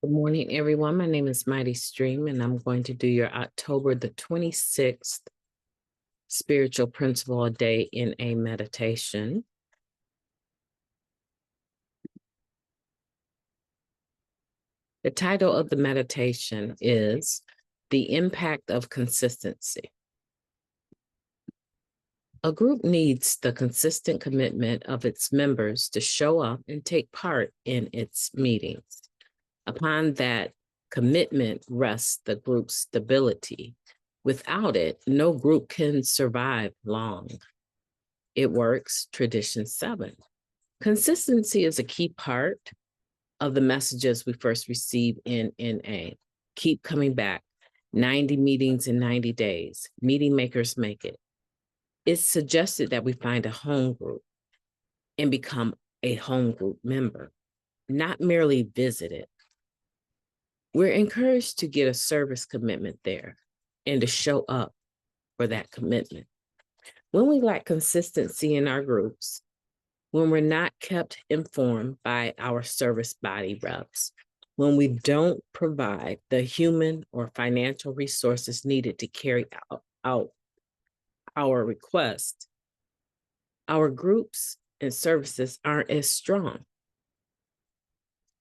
Good morning, everyone. My name is MightyStream, and I'm going to do your October the 26th Spiritual Principle a Day in a meditation. The title of the meditation is The Impact of Consistency. A group needs the consistent commitment of its members to show up and take part in its meetings. Upon that commitment rests the group's stability. Without it, no group can survive long. It works, tradition 7. Consistency is a key part of the messages we first receive in NA. Keep coming back. 90 meetings in 90 days. Meeting makers make it. It's suggested that we find a home group and become a home group member, not merely visit it. We're encouraged to get a service commitment there and to show up for that commitment. When we lack consistency in our groups, when we're not kept informed by our service body reps, when we don't provide the human or financial resources needed to carry out our request, our groups and services aren't as strong.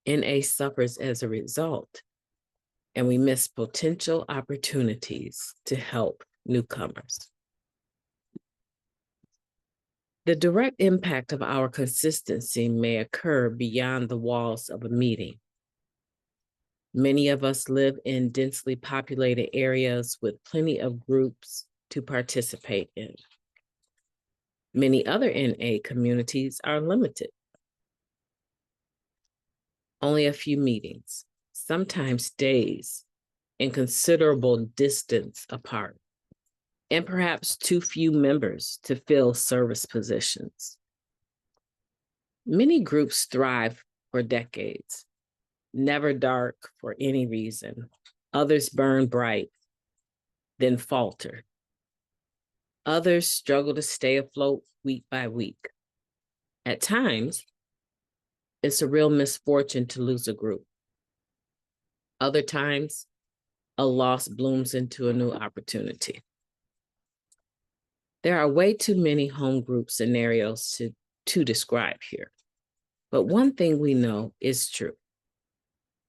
NA suffers as a result, and we miss potential opportunities to help newcomers. The direct impact of our consistency may occur beyond the walls of a meeting. Many of us live in densely populated areas with plenty of groups to participate in. Many other NA communities are limited. Only a few meetings, sometimes days, and considerable distance apart, and perhaps too few members to fill service positions. Many groups thrive for decades, never dark for any reason. Others burn bright, then falter. Others struggle to stay afloat week by week. At times, it's a real misfortune to lose a group. Other times, a loss blooms into a new opportunity. There are way too many home group scenarios to describe here. But one thing we know is true.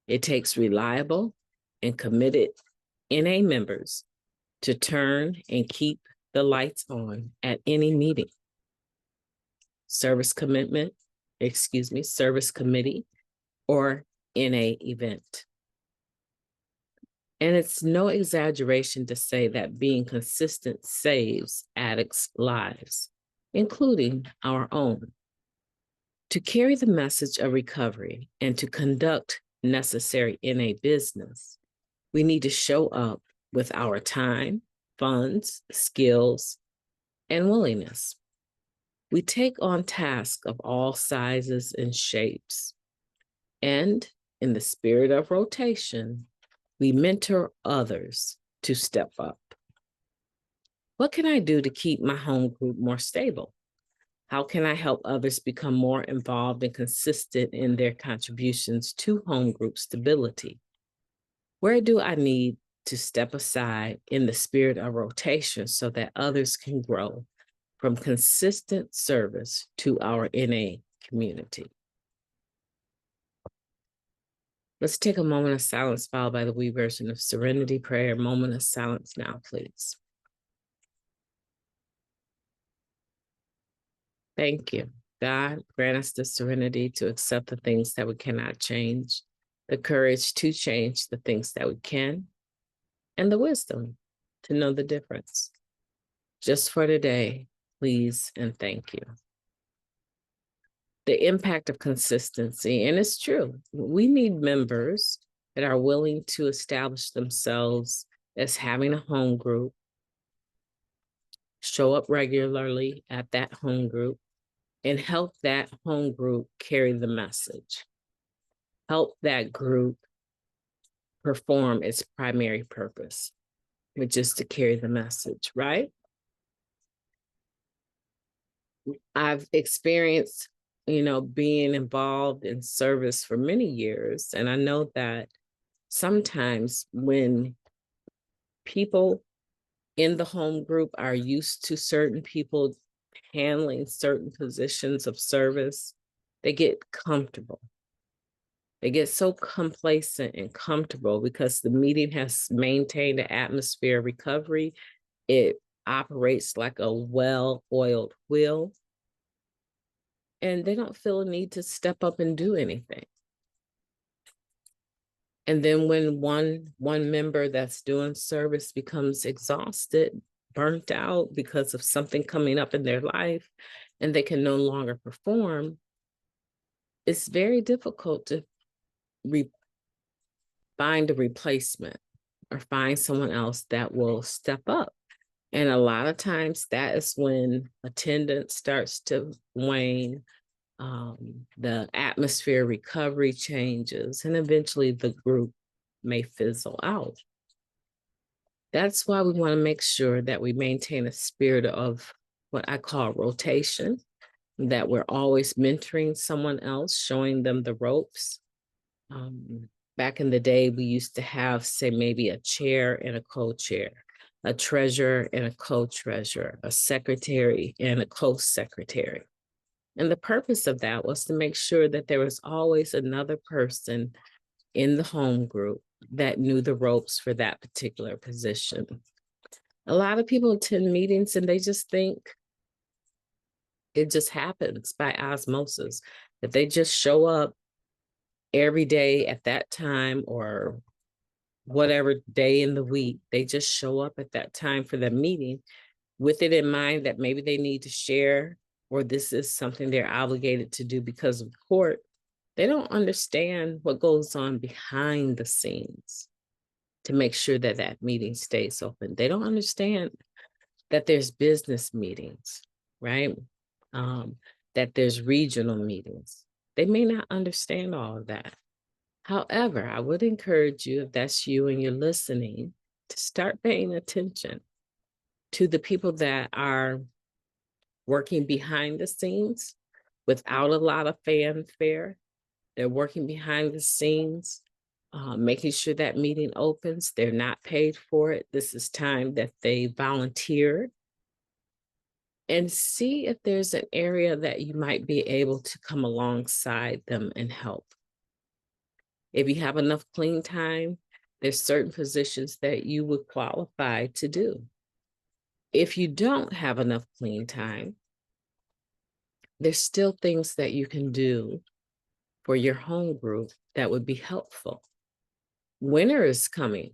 It takes reliable and committed NA members to turn and keep the lights on at any meeting. Service committee, or NA event. And it's no exaggeration to say that being consistent saves addicts' lives, including our own. To carry the message of recovery and to conduct necessary NA business, we need to show up with our time, funds, skills, and willingness. We take on tasks of all sizes and shapes. And in the spirit of rotation, we mentor others to step up. What can I do to keep my home group more stable? How can I help others become more involved and consistent in their contributions to home group stability? Where do I need to step aside in the spirit of rotation so that others can grow from consistent service to our NA community? Let's take a moment of silence followed by the wee version of Serenity Prayer. Moment of silence now, please. Thank you. God, grant us the serenity to accept the things that we cannot change, the courage to change the things that we can, and the wisdom to know the difference. Just for today, please and thank you. The impact of consistency, and it's true. We need members that are willing to establish themselves as having a home group, show up regularly at that home group, and help that home group carry the message. Help that group perform its primary purpose, which is to carry the message, right? I've experienced, being involved in service for many years, and I know that sometimes when people in the home group are used to certain people handling certain positions of service, they get comfortable. They get so complacent and comfortable because the meeting has maintained an atmosphere of recovery. It operates like a well-oiled wheel, and they don't feel a need to step up and do anything. And then when one member that's doing service becomes exhausted, burnt out because of something coming up in their life, and they can no longer perform, it's very difficult to find a replacement or find someone else that will step up. And a lot of times that is when attendance starts to wane, the atmosphere recovery changes, and eventually the group may fizzle out. That's why we want to make sure that we maintain a spirit of what I call rotation, that we're always mentoring someone else, showing them the ropes. Back in the day, we used to have, say, maybe a chair and a co-chair, a treasurer and a co-treasurer, a secretary and a co-secretary. And the purpose of that was to make sure that there was always another person in the home group that knew the ropes for that particular position. A lot of people attend meetings and they just think it just happens by osmosis, that they just show up every day at that time or whatever day in the week, they just show up at that time for the meeting with it in mind that maybe they need to share, or this is something they're obligated to do because of court. They don't understand what goes on behind the scenes to make sure that that meeting stays open. They don't understand that there's business meetings, right? That there's regional meetings. They may not understand all of that. However, I would encourage you, if that's you and you're listening, to start paying attention to the people that are working behind the scenes without a lot of fanfare. They're working behind the scenes, making sure that meeting opens. They're not paid for it. This is time that they volunteered. And see if there's an area that you might be able to come alongside them and help. If you have enough clean time, there's certain positions that you would qualify to do. If you don't have enough clean time, there's still things that you can do for your home group that would be helpful. Winter is coming.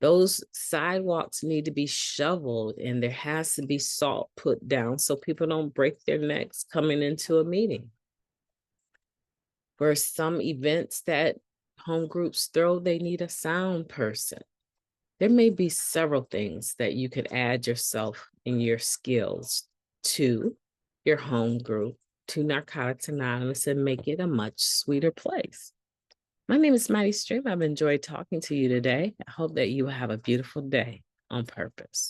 Those sidewalks need to be shoveled and there has to be salt put down so people don't break their necks coming into a meeting. For some events that home groups throw, they need a sound person. There may be several things that you could add yourself and your skills to your home group, to Narcotics Anonymous, and make it a much sweeter place. My name is MightyStream. I've enjoyed talking to you today. I hope that you will have a beautiful day on purpose.